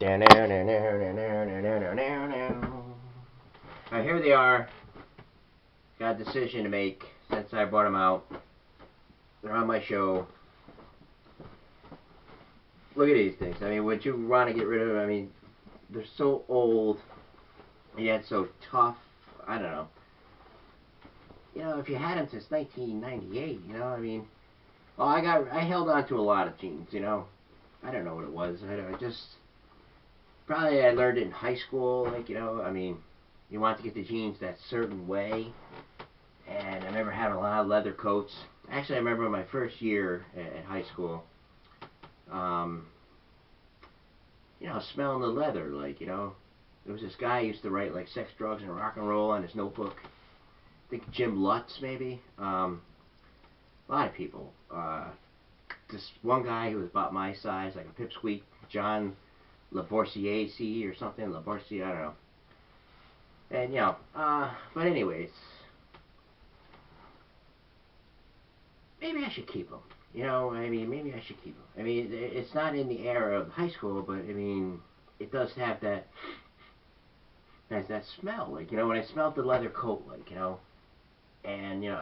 Alright, here they are. Got a decision to make since I brought them out. They're on my show. Look at these things. I mean, would you want to get rid of them? I mean, they're so old, and yet so tough. I don't know. You know, if you had them since 1998, you know, I mean, well, I held on to a lot of jeans, you know. I don't know what it was. I just, probably I learned it in high school, like, you know, I mean, you want to get the jeans that certain way. And I remember having a lot of leather coats. Actually, I remember my first year at high school, you know, smelling the leather, like, you know. There was this guy who used to write, like, sex, drugs, and rock and roll on his notebook. I think Jim Lutz, maybe. A lot of people. This one guy who was about my size, like a pipsqueak, John Laboursier or something. Laboursier, I don't know. And, you know, but anyways, maybe I should keep them. You know, I mean, maybe I should keep them. I mean, it's not in the era of high school, but, I mean, it does have that smell. Like, you know, when I smelled the leather coat, like, you know, and, you know,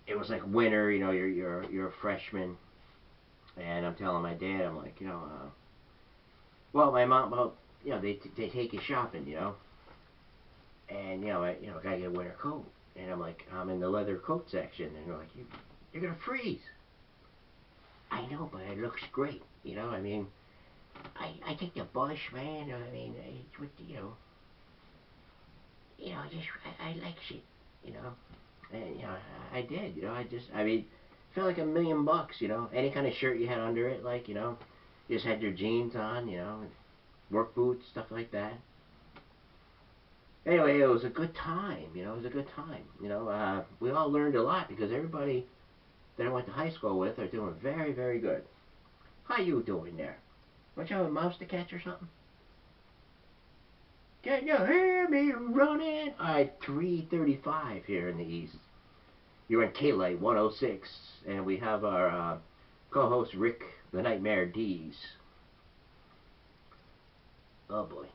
it was like winter, you know, you're a freshman, and I'm telling my dad, I'm like, you know, well, my mom, well, you know, they take you shopping, you know, and, you know, I gotta get a winter coat, and I'm like, I'm in the leather coat section, and they're like, you're gonna freeze. I know, but it looks great, you know, I mean, I take the Bush, man, I mean, with, just, I like shit, you know, and, you know, I did, you know, I mean, felt like $1,000,000, you know, any kind of shirt you had under it, like, you know, you just had your jeans on, you know, work boots, stuff like that. Anyway, it was a good time, you know, it was a good time, you know, we all learned a lot because everybody that I went to high school with are doing very, very good. How you doing there? Don't you have a mouse to catch or something? Can you hear me running? Alright, 3:35 here in the east. You're in K-Light 106, and we have our co-host Rick the Nightmare Dees. Oh boy.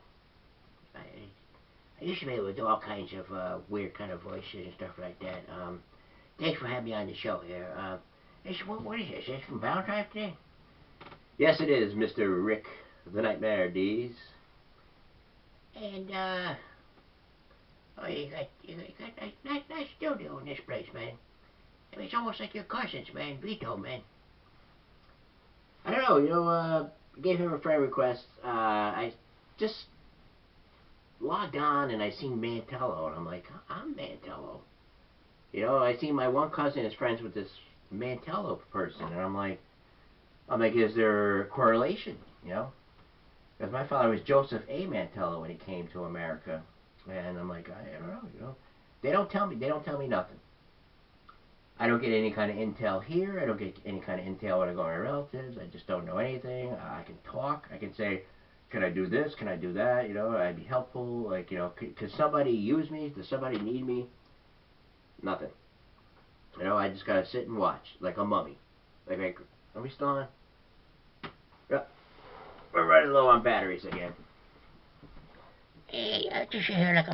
I used to be able to do all kinds of weird kind of voices and stuff like that. Thanks for having me on the show here. What is this? Is this from Valentine's Day? Yes, it is, Mr. Rick the Nightmare Dees. And, oh, you got nice studio in this place, man. I mean, it's almost like your cousins, man. Vito, man. I don't know, you know, gave him a friend request. I just logged on and I seen Mantello, and I'm like, I'm Mantello. You know, I seen my one cousin is friends with this Mantello person, and I'm like, is there a correlation? You know, because my father was Joseph A. Mantello when he came to America, and I'm like, I don't know, you know, they don't tell me nothing. I don't get any kind of intel here. I don't get any kind of intel when I go to my relatives. I just don't know anything. I can talk. I can say, can I do this? Can I do that? You know, I'd be helpful. Like, you know, could somebody use me? Does somebody need me? Nothing. You know, I just gotta sit and watch like a mummy. Like, are we still on? Yep. We're running low on batteries again. Hey, I just hear like a